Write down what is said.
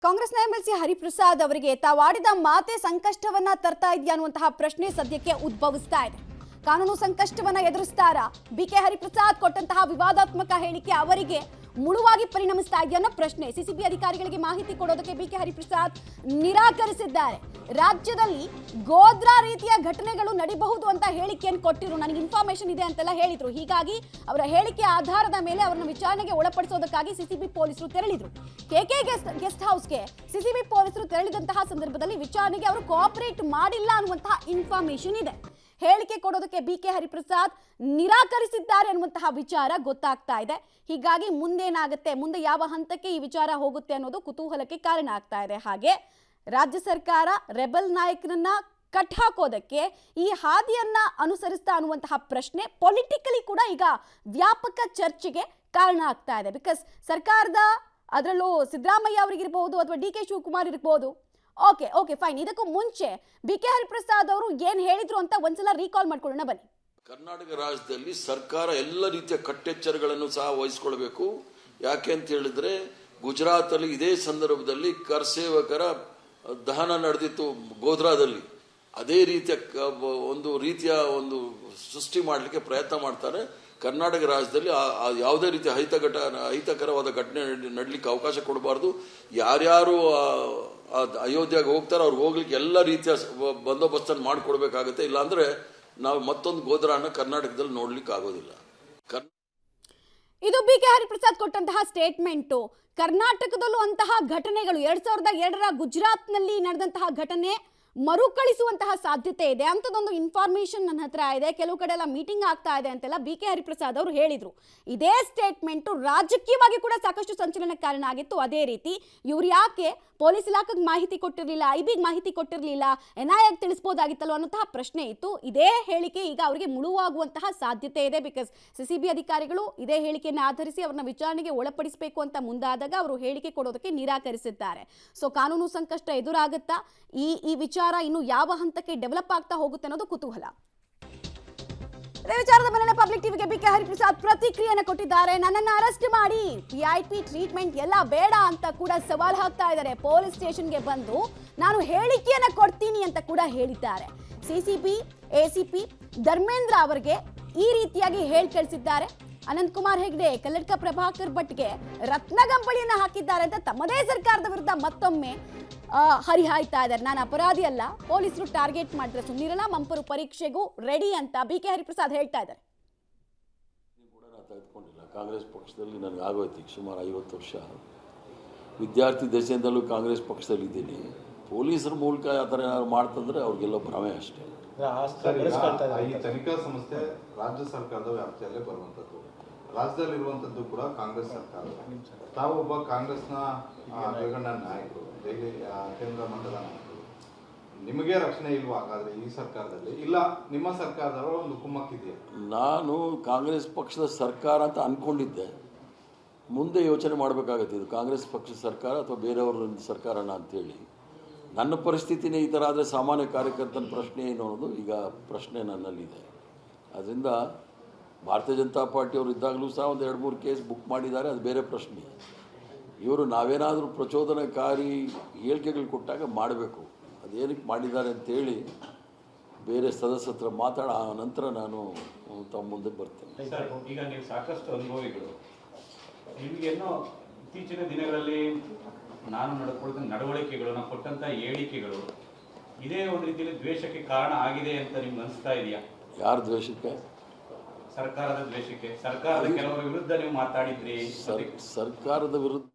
ಕಾಂಗ್ರೆಸ್ನ ಎಂಎಲ್ಸಿ ಹರಿಪ್ರಸಾದ್ ಅವರಿಗೆ ತಾವಾಡಿದ ಮಾತೆ ಸಂಕಷ್ಟವನ್ನ ತರ್ತಾ ಇದೆಯಾ ಅನ್ನುವಂತಹ ಪ್ರಶ್ನೆ ಸದ್ಯಕ್ಕೆ ಉದ್ಭವಿಸ್ತಾ ಇದೆ. ಕಾನೂನು ಸಂಕಷ್ಟವನ್ನ ಎದುರಿಸ್ತಾರಾ? ಬಿಕೆ ಹರಿಪ್ರಸಾದ್ ಕೊಟ್ಟಂತಹ ವಿವಾದಾತ್ಮಕ ಹೇಳಿಕೆ ಅವರಿಗೆ ಮುಳುವಾಗಿ ಪರಿಣಮಿಸ್ತಾ ಇದೆಯಾ ಅನ್ನೋ ಪ್ರಶ್ನೆ. ಸಿಸಿಬಿ ಅಧಿಕಾರಿಗಳಿಗೆ ಮಾಹಿತಿ ಕೊಡೋದಕ್ಕೆ ಬಿಕೆ ಹರಿಪ್ರಸಾದ್ ನಿರಾಕರಿಸಿದ್ದಾರೆ. ರಾಜ್ಯದಲ್ಲಿ ಗೋದ್ರಾ ರೀತಿಯ ಘಟನೆಗಳು ನಡಿಬಹುದು ಅಂತ ಹೇಳಿಕೆಯನ್ನು ಕೊಟ್ಟಿರು, ನನಗೆ ಇನ್ಫಾರ್ಮೇಶನ್ ಇದೆ ಅಂತೆಲ್ಲ ಹೇಳಿದ್ರು. ಹೀಗಾಗಿ ಅವರ ಹೇಳಿಕೆ ಆಧಾರದ ಮೇಲೆ ಅವರನ್ನು ವಿಚಾರಣೆಗೆ ಒಳಪಡಿಸೋದಕ್ಕಾಗಿ ಸಿಸಿಬಿ ಪೊಲೀಸರು ತೆರಳಿದ್ರು. ಕೆಕೆ ಗೆಸ್ಟ್ ಹೌಸ್ಗೆ ಸಿಸಿಬಿ ಪೊಲೀಸರು ತೆರಳಿದಂತಹ ಸಂದರ್ಭದಲ್ಲಿ ವಿಚಾರಣೆಗೆ ಅವರು ಕೋಆಪರೇಟ್ ಮಾಡಿಲ್ಲ ಅನ್ನುವಂತಹ ಇನ್ಫಾರ್ಮೇಶನ್ ಇದೆ. ಹೇಳಿಕೆ ಕೊಡೋದಕ್ಕೆ ಬಿಕೆ ಹರಿಪ್ರಸಾದ್ ನಿರಾಕರಿಸಿದ್ದಾರೆ ಅನ್ನುವಂತಹ ವಿಚಾರ ಗೊತ್ತಾಗ್ತಾ ಇದೆ. ಹೀಗಾಗಿ ಮುಂದೇನಾಗುತ್ತೆ, ಮುಂದೆ ಯಾವ ಹಂತಕ್ಕೆ ಈ ವಿಚಾರ ಹೋಗುತ್ತೆ ಅನ್ನೋದು ಕುತೂಹಲಕ್ಕೆ ಕಾರಣ ಆಗ್ತಾ ಇದೆ. ಹಾಗೆ ರಾಜ್ಯ ಸರ್ಕಾರ ರೆಬಲ್ ನಾಯಕರನ್ನ ಕಟ್ ಹಾಕೋದಕ್ಕೆ ಈ ಹಾದಿಯನ್ನ ಅನುಸರಿಸ್ತಾ ಅನ್ನುವಂತಹ ಪ್ರಶ್ನೆ ಪೊಲಿಟಿಕಲಿ ಕೂಡ ಈಗ ವ್ಯಾಪಕ ಚರ್ಚೆಗೆ ಕಾರಣ ಆಗ್ತಾ ಇದೆ. ಬಿಕಾಸ್ ಸರ್ಕಾರದ ಅದರಲ್ಲೂ ಸಿದ್ದರಾಮಯ್ಯ ಅವರಿಗಿರ್ಬಹುದು ಅಥವಾ ಡಿ.ಕೆ. ಶಿವಕುಮಾರ್ ಇರ್ಬೋದು, ಓಕೆ ಫೈನ್. ಇದಕ್ಕೂ ಮುಂಚೆ ಬಿಕೆ ಹರಿಪ್ರಸಾದ್ ಅವರು ಏನ್ ಹೇಳಿದ್ರು ಅಂತ ಒಂದ್ಸಲ ರೀಕಾಲ್ ಮಾಡ್ಕೊಳ್ಳೋಣ ಬನ್ನಿ. ಕರ್ನಾಟಕ ರಾಜ್ಯದಲ್ಲಿ ಸರ್ಕಾರ ಎಲ್ಲ ರೀತಿಯ ಕಟ್ಟೆಚ್ಚರಗಳನ್ನು ಸಹ ವಹಿಸಿಕೊಳ್ಬೇಕು. ಯಾಕೆ ಅಂತ ಹೇಳಿದ್ರೆ ಗುಜರಾತ್ ಅಲ್ಲಿ ಇದೇ ಸಂದರ್ಭದಲ್ಲಿ ಕರ್ಸೇವಕರ ದಹನ ನಡೆದಿತ್ತು ಗೋಧ್ರಾದಲ್ಲಿ. ಅದೇ ರೀತಿಯ ಒಂದು ಸೃಷ್ಟಿ ಮಾಡಲಿಕ್ಕೆ ಪ್ರಯತ್ನ ಮಾಡ್ತಾರೆ. ಕರ್ನಾಟಕ ರಾಜ್ಯದಲ್ಲಿ ಯಾವುದೇ ರೀತಿಯ ಅಹಿತಕರವಾದ ಘಟನೆ ನಡಲಿಕ್ಕೆ ಅವಕಾಶ ಕೊಡಬಾರ್ದು. ಯಾರ್ಯಾರು ಅಯೋಧ್ಯೆಗೆ ಹೋಗ್ತಾರೆ ಅವ್ರಿಗೆ ಹೋಗ್ಲಿಕ್ಕೆ ಎಲ್ಲ ರೀತಿಯ ಬಂದೋಬಸ್ತನ್ನು ಮಾಡಿಕೊಡ್ಬೇಕಾಗುತ್ತೆ. ಇಲ್ಲಾಂದ್ರೆ ನಾವು ಮತ್ತೊಂದು ಗೋಧ್ರಾನ ಕರ್ನಾಟಕದಲ್ಲಿ ನೋಡ್ಲಿಕ್ಕೆ ಆಗೋದಿಲ್ಲ. ಇದು ಬಿಕೆ ಹರಿಪ್ರಸಾದ್ ಕೊಟ್ಟಂತಹ ಸ್ಟೇಟ್ಮೆಂಟು. ಕರ್ನಾಟಕದಲ್ಲೂ ಅಂತಹ ಘಟನೆಗಳು 2002ರ ಗುಜರಾತ್ನಲ್ಲಿ ನಡೆದಂತಹ ಘಟನೆ ಮರುಕಳಿಸುವಂತಹ ಸಾಧ್ಯತೆ ಇದೆ ಅಂತದೊಂದು ಇನ್ಫಾರ್ಮೇಶನ್ ನನ್ನ ಹತ್ರ ಇದೆ. ಕೆಲವು ಕಡೆ ಎಲ್ಲ ಮೀಟಿಂಗ್ ಆಗ್ತಾ ಇದೆ ಅಂತೆಲ್ಲ ಬಿಕೆ ಹರಿಪ್ರಸಾದ್ ಅವರು ಹೇಳಿದ್ರು. ಇದೇ ಸ್ಟೇಟ್ಮೆಂಟು ರಾಜಕೀಯವಾಗಿ ಕೂಡ ಸಾಕಷ್ಟು ಸಂಚಲನಕ್ಕೆ ಕಾರಣ ಆಗಿತ್ತು. ಅದೇ ರೀತಿ ಇವ್ರು ಯಾಕೆ ಪೊಲೀಸ್ ಇಲಾಖೆಗೆ ಮಾಹಿತಿ ಕೊಟ್ಟಿರಲಿಲ್ಲ, ಐಬಿಗೆ ಮಾಹಿತಿ ಕೊಟ್ಟಿರಲಿಲ್ಲ, ಎನ್ಐಎಗೆ ತಿಳಿಸಬಹುದಾಗಿತ್ತಲ್ಲ ಅನ್ನೋಂತಹ ಪ್ರಶ್ನೆ ಇತ್ತು. ಇದೇ ಹೇಳಿಕೆ ಈಗ ಅವರಿಗೆ ಮುಳುವಾಗುವಂತಹ ಸಾಧ್ಯತೆ ಇದೆ. ಬಿಕಾಸ್ ಸಿಸಿಬಿ ಅಧಿಕಾರಿಗಳು ಇದೇ ಹೇಳಿಕೆಯನ್ನು ಆಧರಿಸಿ ಅವ್ರನ್ನ ವಿಚಾರಣೆಗೆ ಒಳಪಡಿಸಬೇಕು ಅಂತ ಮುಂದಾದಾಗ ಅವರು ಹೇಳಿಕೆ ಕೊಡೋದಕ್ಕೆ ನಿರಾಕರಿಸಿದ್ದಾರೆ. ಸೊ ಕಾನೂನು ಸಂಕಷ್ಟ ಎದುರಾಗುತ್ತಾ, ಈ ವಿಚಾರ ಇನ್ನು ಯಾವ ಹಂತಕ್ಕೆ ಡೆವಲಪ್ ಆಗ್ತಾ ಹೋಗುತ್ತೆ ಅನ್ನೋದು ಕುತೂಹಲ. ಇದೇ ವಿಚಾರದ ಮೇಲೆ ಪಬ್ಲಿಕ್ ಟಿವಿಗೆ ಬಿಕೆ ಹರಿಪ್ರಸಾದ್ ಪ್ರತಿಕ್ರಿಯೆಯನ್ನು ಕೊಟ್ಟಿದ್ದಾರೆ. ನನ್ನನ್ನು ಅರೆಸ್ಟ್ ಮಾಡಿ ವಿಐಪಿ ಟ್ರೀಟ್ಮೆಂಟ್ ಎಲ್ಲ ಬೇಡ ಅಂತ ಕೂಡ ಸವಾಲ್ ಹಾಕ್ತಾ ಇದ್ದಾರೆ. ಪೊಲೀಸ್ ಸ್ಟೇಷನ್ಗೆ ಬಂದು ನಾನು ಹೇಳಿಕೆಯನ್ನ ಕೊಡ್ತೀನಿ ಅಂತ ಕೂಡ ಹೇಳಿದ್ದಾರೆ. ಸಿಸಿಬಿ ಎಸಿಪಿ ಧರ್ಮೇಂದ್ರ ಅವರಿಗೆ ಈ ರೀತಿಯಾಗಿ ಹೇಳಿ ಕಳಿಸಿದ್ದಾರೆ. ಅನಂತ್ ಕುಮಾರ್ ಹೆಗ್ಡೆ, ಕಲ್ಲಡ್ಕ ಪ್ರಭಾಕರ್ ಭಟ್ಗೆ ರತ್ನಗಂಬಳಿಯನ್ನು ಹಾಕಿದ್ದಾರೆ ಅಂತ ತಮ್ಮದೇ ಸರ್ಕಾರದ ವಿರುದ್ಧ ಮತ್ತೊಮ್ಮೆ ಹರಿಹಾಯ್ತಾ ಇದ್ದಾರೆ. ನಾನು ಅಪರಾಧಿ ಅಲ್ಲ, ಪೊಲೀಸರು ಟಾರ್ಗೆಟ್ ಮಾಡಿದ್ರೆ ಸುಮ್ಮನಿರಲ್ಲ, ಮಂಪರು ಪರೀಕ್ಷೆಗೂ ರೆಡಿ ಅಂತ ಬಿಕೆ ಹರಿಪ್ರಸಾದ್ ಹೇಳ್ತಾ ಇದ್ದಾರೆ. ತೆಗೆದುಕೊಂಡಿಲ್ಲ. ಕಾಂಗ್ರೆಸ್ ಪಕ್ಷದಲ್ಲಿ ನನಗೆ ಆಗೋಯ್ತು ಸುಮಾರು 50 ವರ್ಷ. ವಿದ್ಯಾರ್ಥಿ ದಶೆಯಿಂದಲೂ ಕಾಂಗ್ರೆಸ್ ಪಕ್ಷದಲ್ಲಿ ಇದ್ದೀನಿ. ಪೊಲೀಸರ ಮೂಲಕ ಆ ಥರ ಏನಾದ್ರು ಮಾಡ್ತಂದ್ರೆ ಅವ್ರಿಗೆಲ್ಲ ಭ್ರಮೆ ಅಷ್ಟೇ. ಈ ತನಿಖಾ ಸಂಸ್ಥೆ ರಾಜ್ಯ ಸರ್ಕಾರದ ವ್ಯಾಪ್ತಿಯಲ್ಲೇ ಬರುವಂತದ್ದು, ರಾಜ್ಯದಲ್ಲಿರುವಂತದ್ದು ಕೂಡ ಕಾಂಗ್ರೆಸ್ ಸರ್ಕಾರ. ತಾವು ಒಬ್ಬ ಕಾಂಗ್ರೆಸ್ನ ಅಗ್ರಗಣ್ಯ ನಾಯಕರು, ಕೇಂದ್ರ ಮಂಡಲ ನಾಯಕರು, ನಿಮಗೆ ರಕ್ಷಣೆ ಇಲ್ವಾ ಹಾಗಾದ್ರೆ ಈ ಸರ್ಕಾರದಲ್ಲಿ? ಇಲ್ಲ ನಿಮ್ಮ ಸರ್ಕಾರದವರ ಒಂದು ಕುಮ್ಮಕ್ಕಿದೆಯಾ? ನಾನು ಕಾಂಗ್ರೆಸ್ ಪಕ್ಷದ ಸರ್ಕಾರ ಅಂತ ಅನ್ಕೊಂಡಿದ್ದೆ. ಮುಂದೆ ಯೋಚನೆ ಮಾಡಬೇಕಾಗತ್ತೆ, ಇದು ಕಾಂಗ್ರೆಸ್ ಪಕ್ಷದ ಸರ್ಕಾರ ಅಥವಾ ಬೇರೆಯವ್ರ ಸರ್ಕಾರನ ಅಂತೇಳಿ. ನನ್ನ ಪರಿಸ್ಥಿತಿನೇ ಈ ಥರ ಆದರೆ ಸಾಮಾನ್ಯ ಕಾರ್ಯಕರ್ತನ ಪ್ರಶ್ನೆ ಏನು ಅನ್ನೋದು ಈಗ ಪ್ರಶ್ನೆ ನನ್ನಲ್ಲಿದೆ. ಅದರಿಂದ ಭಾರತೀಯ ಜನತಾ ಪಾರ್ಟಿಯವರು ಇದ್ದಾಗಲೂ ಸಹ ಒಂದು 2-3 ಕೇಸ್ ಬುಕ್ ಮಾಡಿದ್ದಾರೆ, ಅದು ಬೇರೆ ಪ್ರಶ್ನೆ. ಇವರು ನಾವೇನಾದರೂ ಪ್ರಚೋದನಕಾರಿ ಹೇಳಿಕೆಗಳು ಕೊಟ್ಟಾಗ ಮಾಡಬೇಕು. ಅದೇನಕ್ಕೆ ಮಾಡಿದ್ದಾರೆ ಅಂತೇಳಿ ಬೇರೆ ಸದಸ್ಯರ ಮಾತಾಡೋ ನಂತರ ನಾನು ತಮ್ಮ ಮುಂದೆ ಬರ್ತೇನೆ. ಈಗ ನೀವು ಸಾಕಷ್ಟು ಅನುಭವಿಗಳು, ನಿಮಗೇನೋ ಇತ್ತೀಚಿನ ದಿನಗಳಲ್ಲಿ ನಾನು ನಡ್ಕೊಳ್ತ ನಡವಳಿಕೆಗಳು, ನಾವು ಕೊಟ್ಟಂತ ಹೇಳಿಕೆಗಳು ಇದೇ ಒಂದು ರೀತಿಯಲ್ಲಿ ದ್ವೇಷಕ್ಕೆ ಕಾರಣ ಆಗಿದೆ ಅಂತ ನಿಮ್ಗೆ ಅನಿಸ್ತಾ ಇದೆಯಾ? ಯಾರ ದ್ವೇಷಕ್ಕೆ? ಸರ್ಕಾರದ ದ್ವೇಷಕ್ಕೆ. ಸರ್ಕಾರದ ಕೆಲವರ ವಿರುದ್ಧ ನೀವು ಮಾತಾಡಿದ್ರಿ. ಸರ್ಕಾರದ ವಿರುದ್ಧ